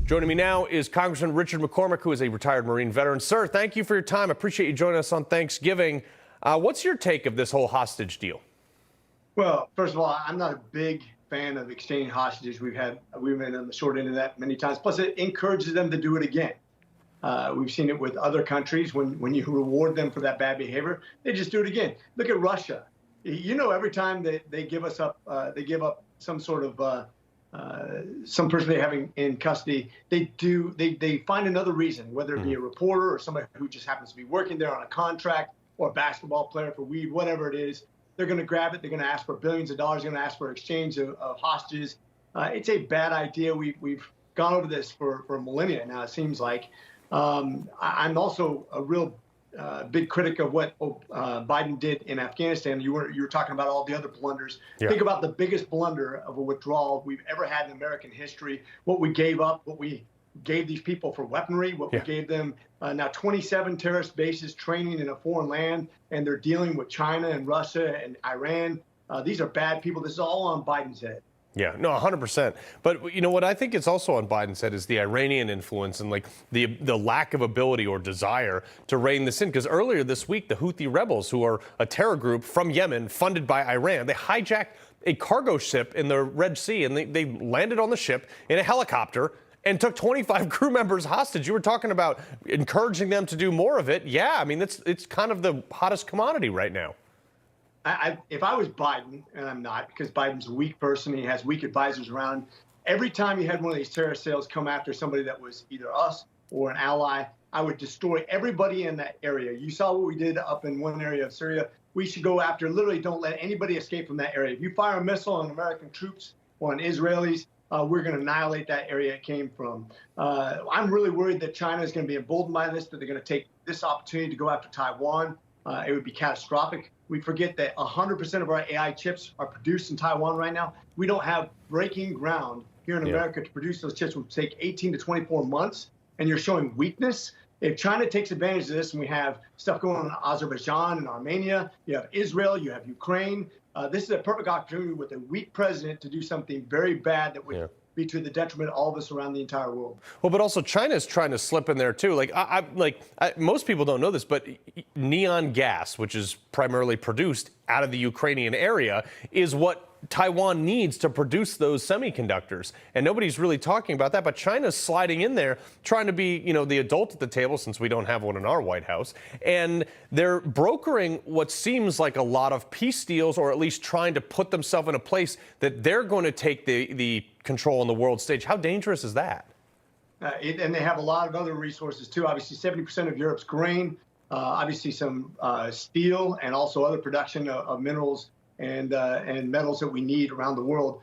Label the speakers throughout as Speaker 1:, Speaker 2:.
Speaker 1: Joining me now is Congressman Richard McCormick, who is a retired Marine veteran. Sir, thank you for your time. I appreciate you joining us on Thanksgiving. What's your take of this whole hostage deal?
Speaker 2: Well, first of all, I'm not a big fan of exchanging hostages. We've been on the short end of that many times. Plus, it encourages them to do it again. We've seen it with other countries. When you reward them for that bad behavior, they just do it again. Look at Russia. You know, every time they give up some sort of some person they have in custody, they find another reason, whether it be a reporter or somebody who just happens to be working there on a contract, or a basketball player for weed, whatever it is. They're going to grab it. They're going to ask for billions of dollars. They're going to ask for exchange of hostages. It's a bad idea. We've gone over this for millennia now, it seems like. I'm also a real big critic of what Biden did in Afghanistan. You were talking about all the other blunders. Yeah. Think about the biggest blunder of a withdrawal we've ever had in American history. What we gave up, what we gave these people for weaponry, what we gave them. Now 27 terrorist bases training in a foreign land, and they're dealing with China and Russia and Iran. These are bad people. This is all on Biden's head.
Speaker 1: Yeah, no, 100%. But you know what I think is also on Biden's head is the Iranian influence and like the lack of ability or desire to rein this in. Because earlier this week, the Houthi rebels, who are a terror group from Yemen funded by Iran, they hijacked a cargo ship in the Red Sea, and they landed on the ship in a helicopter and took 25 crew members hostage. You were talking about encouraging them to do more of it. Yeah, I mean, it's kind of the hottest commodity right now.
Speaker 2: If I was Biden, and I'm not, because Biden's a weak person, he has weak advisors around, every time you had one of these terrorist cells come after somebody that was either us or an ally, I would destroy everybody in that area. You saw what we did up in one area of Syria. We should go after, literally don't let anybody escape from that area. If you fire a missile on American troops or on Israelis, we're going to annihilate that area it came from. I'm really worried that China is going to be emboldened by this, that they're going to take this opportunity to go after Taiwan. It would be catastrophic. We forget that 100% of our AI chips are produced in Taiwan right now. We don't have breaking ground here in America to produce those chips. It would take 18 to 24 months, and you're showing weakness. If China takes advantage of this, and we have stuff going on in Azerbaijan and Armenia, you have Israel, you have Ukraine, this is a perfect opportunity with a weak president to do something very bad that would be to the detriment of all of us around the entire world.
Speaker 1: Well, but also China's trying to slip in there too. Most people don't know this, but neon gas, which is primarily produced out of the Ukrainian area, is what Taiwan needs to produce those semiconductors. And nobody's really talking about that, but China's sliding in there, trying to be, the adult at the table, since we don't have one in our White House. And they're brokering what seems like a lot of peace deals, or at least trying to put themselves in a place that they're going to take the control on the world stage. How dangerous is that?
Speaker 2: And they have a lot of other resources too. Obviously, 70% of Europe's grain, obviously some steel, and also other production of minerals and metals that we need around the world.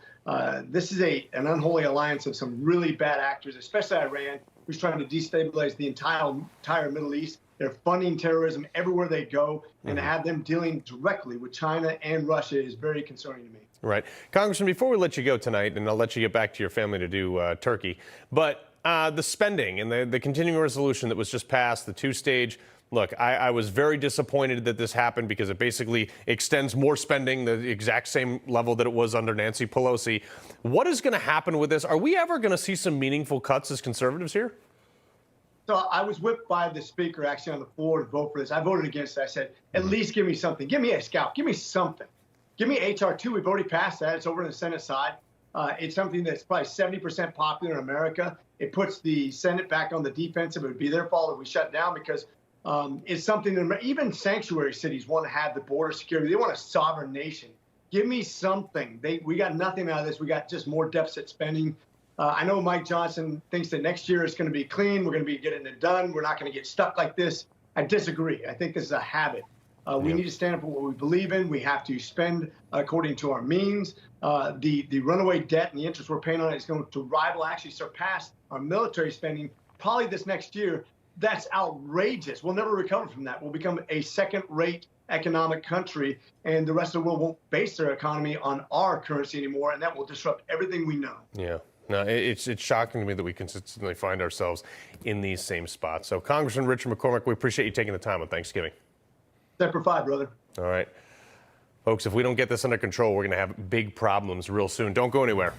Speaker 2: This is an unholy alliance of some really bad actors, especially Iran, who's trying to destabilize the entire Middle East. They're funding terrorism everywhere they go, and to have them dealing directly with China and Russia is very concerning to me.
Speaker 1: Right. Congressman, before we let you go tonight, and I'll let you get back to your family to do turkey, but the spending and the continuing resolution that was just passed, the two-stage, look, I was very disappointed that this happened, because it basically extends more spending, the exact same level that it was under Nancy Pelosi. What is going to happen with this? Are we ever going to see some meaningful cuts as conservatives here?
Speaker 2: So I was whipped by the speaker actually on the floor to vote for this. I voted against it. I said, at least give me something. Give me a scalp. Give me something. Give me H.R. 2. We've already passed that. It's over in the Senate side. It's something that's probably 70% popular in America. It puts the Senate back on the defensive. It would be their fault if we shut down, because it's something that even sanctuary cities want to have the border security. They want a sovereign nation. Give me something. We got nothing out of this. We got just more deficit spending. I know Mike Johnson thinks that next year is going to be clean. We're going to be getting it done. We're not going to get stuck like this. I disagree. I think this is a habit. We need to stand up for what we believe in. We have to spend according to our means. The runaway debt and the interest we're paying on it is going to actually surpass our military spending probably this next year. That's outrageous. We'll never recover from that. We'll become a second-rate economic country, and the rest of the world won't base their economy on our currency anymore, and that will disrupt everything we know.
Speaker 1: Yeah. No, it's shocking to me that we consistently find ourselves in these same spots. So, Congressman Richard McCormick, we appreciate you taking the time on Thanksgiving.
Speaker 2: Semper Fi, brother.
Speaker 1: All right. Folks, if we don't get this under control, we're going to have big problems real soon. Don't go anywhere.